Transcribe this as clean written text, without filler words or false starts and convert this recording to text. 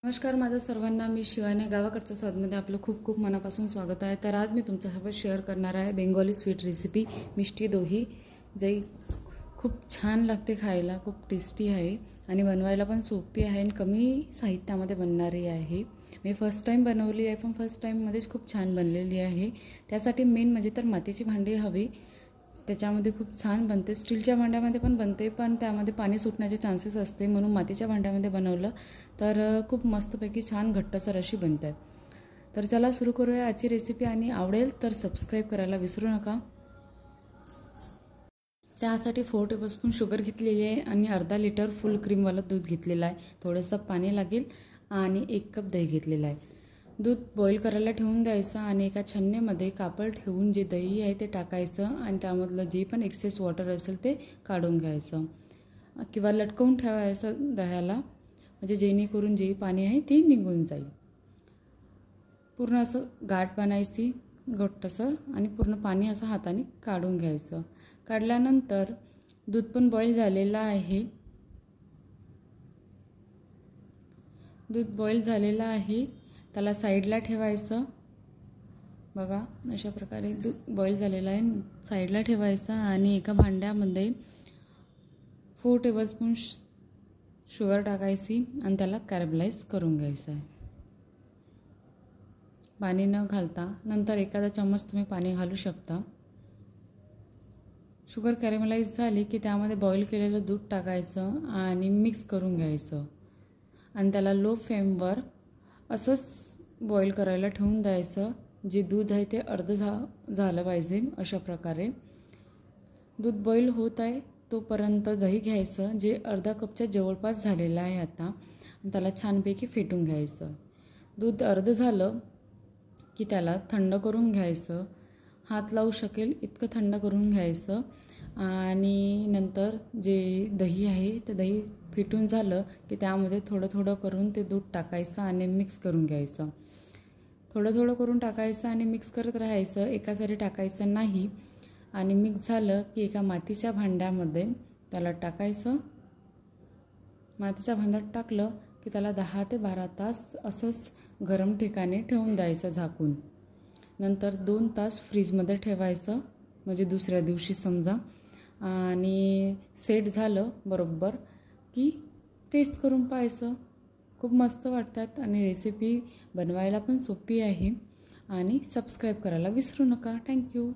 नमस्कार माझ्या सर्वांना, मी शिवानी. गावाकडच्या स्वादमध्ये आपलं खूप खूप मनापासून स्वागत आहे. तर आज मी तुमच्यासोबत शेअर करणार आहे बेंगॉली स्वीट रेसिपी मिष्टी दोही, जे खूप छान लागते खायला, खूप टेस्टी आहे आणि बनवायला पण सोपी आहे आणि कमी साहित्यामध्ये बनणारी आहे. मी फर्स्ट टाईम बनवली आहे, पण फर्स्ट टाईममध्येच खूप छान बनलेली आहे. त्यासाठी मेन म्हणजे तर मातीची भांडी हवी, त्याच्यामध्ये खूप छान बनते. स्टीलच्या भांड्यामध्ये पण बनते, पण त्यामध्ये पाणी सुटण्याचे चान्सेस असते, म्हणून मातीच्या भांड्यामध्ये बनवलं तर खूप मस्तपैकी छान घट्टसर अशी बनते. तर चला सुरू करूया आजची रेसिपी आणि आवडेल तर सबस्क्राईब करायला विसरू नका. त्यासाठी 4 टेबलस्पून शुगर घेतलेली आहे आणि अर्धा लिटर फुल क्रीमवालं दूध घेतलेलं आहे. थोडंसं पाणी लागेल आणि 1 कप दही घेतलेलं आहे. दूध बॉईल करायला ठेवून द्यायचं आणि एका छन्नीमध्ये कापड ठेवून जे दही आहे ते टाकायचं आणि त्यामधलं जे पण एक्सेस वॉटर असेल ते काढून घ्यायचं किंवा लटकवून ठेवायचं दह्याला, म्हणजे जेणेकरून जे पाणी आहे ते निघून जाईल. पूर्ण असं गाठ बनायची घट्टसर आणि पूर्ण पाणी असं हाताने काढून घ्यायचं. काढल्यानंतर दूध पण बॉईल झालेलं आहे. दूध बॉईल झालेलं आहे, त्याला साईडला ठेवायचं. बघा अशा प्रकारे दूध बॉईल झालेलं आहे, साईडला ठेवायचं आणि एका भांड्यामध्ये 4 टेबलस्पून शुगर टाकायची आणि त्याला कॅरमलाइज करून घ्यायचं आहे पाणी न घालता. नंतर एखादा चम्मच तुम्ही पाणी घालू शकता. शुगर कॅरमलाइज झाली की त्यामध्ये बॉईल केलेलं दूध टाकायचं आणि मिक्स करून घ्यायचं आणि त्याला लो फ्लेमवर असंच बॉईल करायला ठेवून द्यायचं. जे दूध आहे ते अर्ध झालं पाहिजे. अशा प्रकारे दूध बॉईल होत आहे तोपर्यंत दही घ्यायचं, जे अर्धा कपच्या जवळपास झालेलं आहे आता, आणि त्याला छानपैकी फेटून घ्यायचं. दूध अर्ध झालं की त्याला थंड करून घ्यायचं, हात लावू शकेल इतकं थंड करून घ्यायचं आणि नंतर जे दही आहे ते दही फेटून झालं की त्यामध्ये थोडं थोडं करून ते दूध टाकायचं आणि मिक्स करून घ्यायचं. थोडं थोडं करून टाकायचं आणि मिक्स करत राहायचं, एकासारी टाकायचं नाही. आणि मिक्स झालं की एका मातीच्या भांड्यामध्ये त्याला टाकायचं. मातीच्या भांड्यात टाकलं की त्याला 10 ते 12 तास असंच गरम ठिकाणी ठेवून द्यायचं झाकून. नंतर 2 तास फ्रीजमध्ये ठेवायचं, म्हणजे दुसऱ्या दिवशी समजा. आणि सेट झालं बरोबर की टेस्ट करून पाहायचं. खूप मस्त वाटतात आणि रेसिपी बनवायला पण सोपी आहे. आणि सबस्क्राईब करायला विसरू नका. थँक्यू.